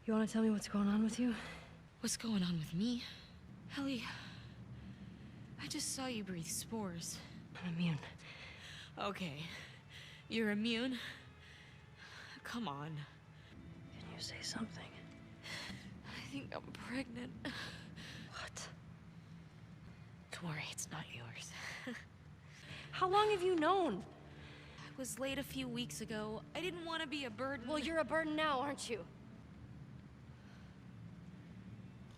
You want to tell me what's going on with you? What's going on with me? Ellie, I just saw you breathe spores. I'm immune. Okay, you're immune? Come on. Can you say something? I think I'm pregnant. What? Don't worry, it's not yours. How long have you known? I was late a few weeks ago. I didn't want to be a burden. Well, you're a burden now, aren't you?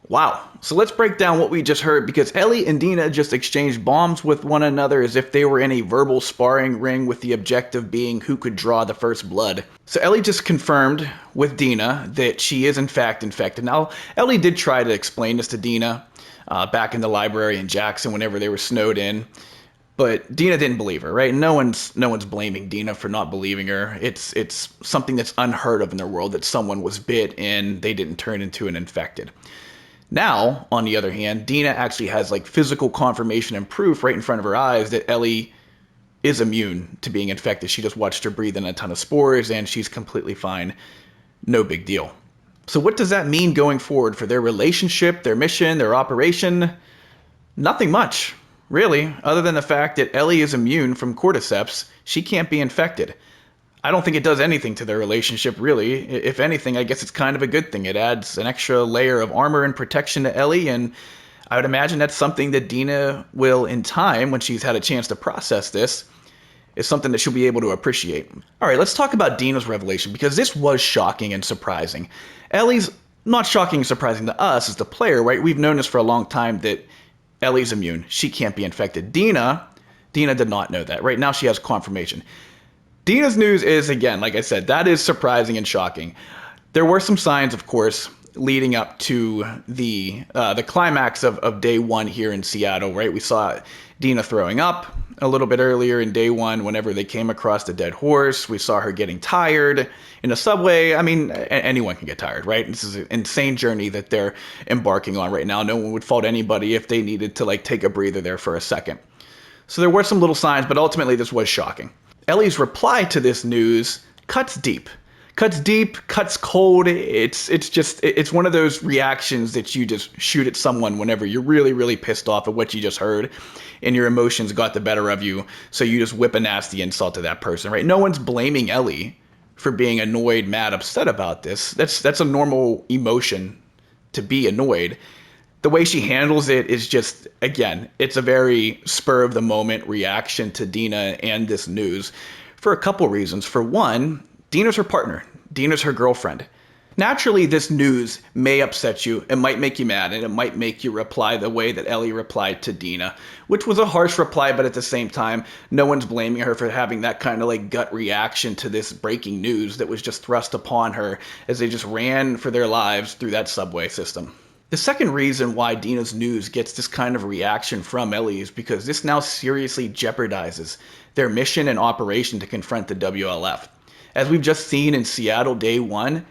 Wow. So let's break down what we just heard, because Ellie and Dina just exchanged bombs with one another as if they were in a verbal sparring ring, with the objective being who could draw the first blood. So Ellie just confirmed with Dina that she is in fact infected. Now, Ellie did try to explain this to Dina back in the library in Jackson whenever they were snowed in. But Dina didn't believe her, right? No one's blaming Dina for not believing her. It's something that's unheard of in their world, that someone was bit and they didn't turn into an infected. Now, on the other hand, Dina actually has like physical confirmation and proof right in front of her eyes that Ellie is immune to being infected. She just watched her breathe in a ton of spores and she's completely fine. No big deal. So what does that mean going forward for their relationship, their mission, their operation? Nothing much, really, other than the fact that Ellie is immune from cordyceps. She can't be infected. I don't think it does anything to their relationship, really. If anything, I guess it's kind of a good thing. It adds an extra layer of armor and protection to Ellie, and I would imagine that's something that Dina will, in time, when she's had a chance to process this, is something that she'll be able to appreciate. All right, let's talk about Dina's revelation, because this was shocking and surprising. Ellie's not shocking and surprising to us as the player, right? We've known this for a long time, that Ellie's immune. She can't be infected. Dina did not know that. Right now she has confirmation. Dina's news is, again, like I said, that is surprising and shocking. There were some signs, of course, leading up to the climax of day one here in Seattle, right? We saw Dina throwing up a little bit earlier in day one whenever they came across the dead horse. We saw her getting tired in a subway. I mean, anyone can get tired, right? This is an insane journey that they're embarking on right now. No one would fault anybody if they needed to like take a breather there for a second. So there were some little signs, but ultimately this was shocking. Ellie's reply to this news cuts deep, cuts cold. It's one of those reactions that you just shoot at someone whenever you're really, really pissed off at what you just heard and your emotions got the better of you. So you just whip a nasty insult to that person, right? No one's blaming Ellie for being annoyed, mad, upset about this. That's a normal emotion, to be annoyed. The way she handles it is just, again, it's a very spur of the moment reaction to Dina and this news for a couple reasons. For one, Dina's her partner. Dina's her girlfriend. Naturally, this news may upset you. It might make you mad, and it might make you reply the way that Ellie replied to Dina, which was a harsh reply, but at the same time, no one's blaming her for having that kind of like gut reaction to this breaking news that was just thrust upon her as they just ran for their lives through that subway system. The second reason why Dina's news gets this kind of reaction from Ellie is because this now seriously jeopardizes their mission and operation to confront the WLF. As we've just seen in Seattle day one,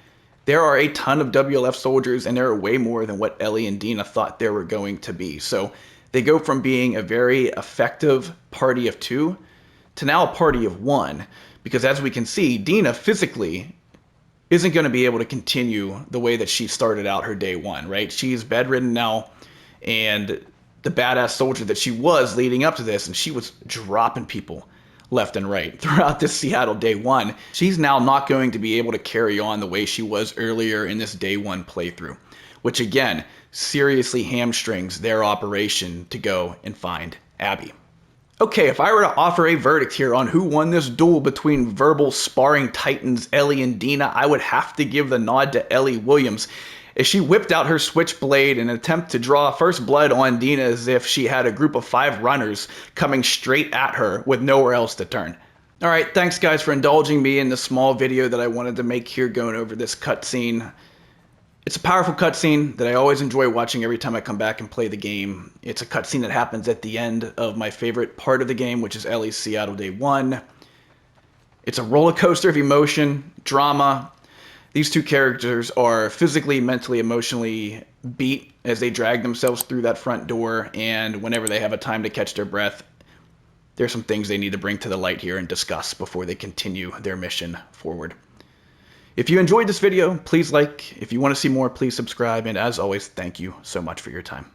there are a ton of WLF soldiers, and there are way more than what Ellie and Dina thought there were going to be. So they go from being a very effective party of two to now a party of one, because as we can see, Dina physically isn't going to be able to continue the way that she started out her day one, right? She's bedridden now, and the badass soldier that she was leading up to this, and she was dropping people left and right throughout this Seattle day one, she's now not going to be able to carry on the way she was earlier in this day one playthrough, which again, seriously hamstrings their operation to go and find Abby. Okay, if I were to offer a verdict here on who won this duel between verbal sparring titans Ellie and Dina, I would have to give the nod to Ellie Williams, as she whipped out her switchblade in an attempt to draw first blood on Dina as if she had a group of 5 runners coming straight at her with nowhere else to turn. Alright, thanks guys for indulging me in the small video that I wanted to make here going over this cutscene. It's a powerful cutscene that I always enjoy watching every time I come back and play the game. It's a cutscene that happens at the end of my favorite part of the game, which is Ellie's Seattle Day 1. It's a roller coaster of emotion, drama. These two characters are physically, mentally, emotionally beat as they drag themselves through that front door, and whenever they have a time to catch their breath, there's some things they need to bring to the light here and discuss before they continue their mission forward. If you enjoyed this video, please like. If you want to see more, please subscribe. And as always, thank you so much for your time.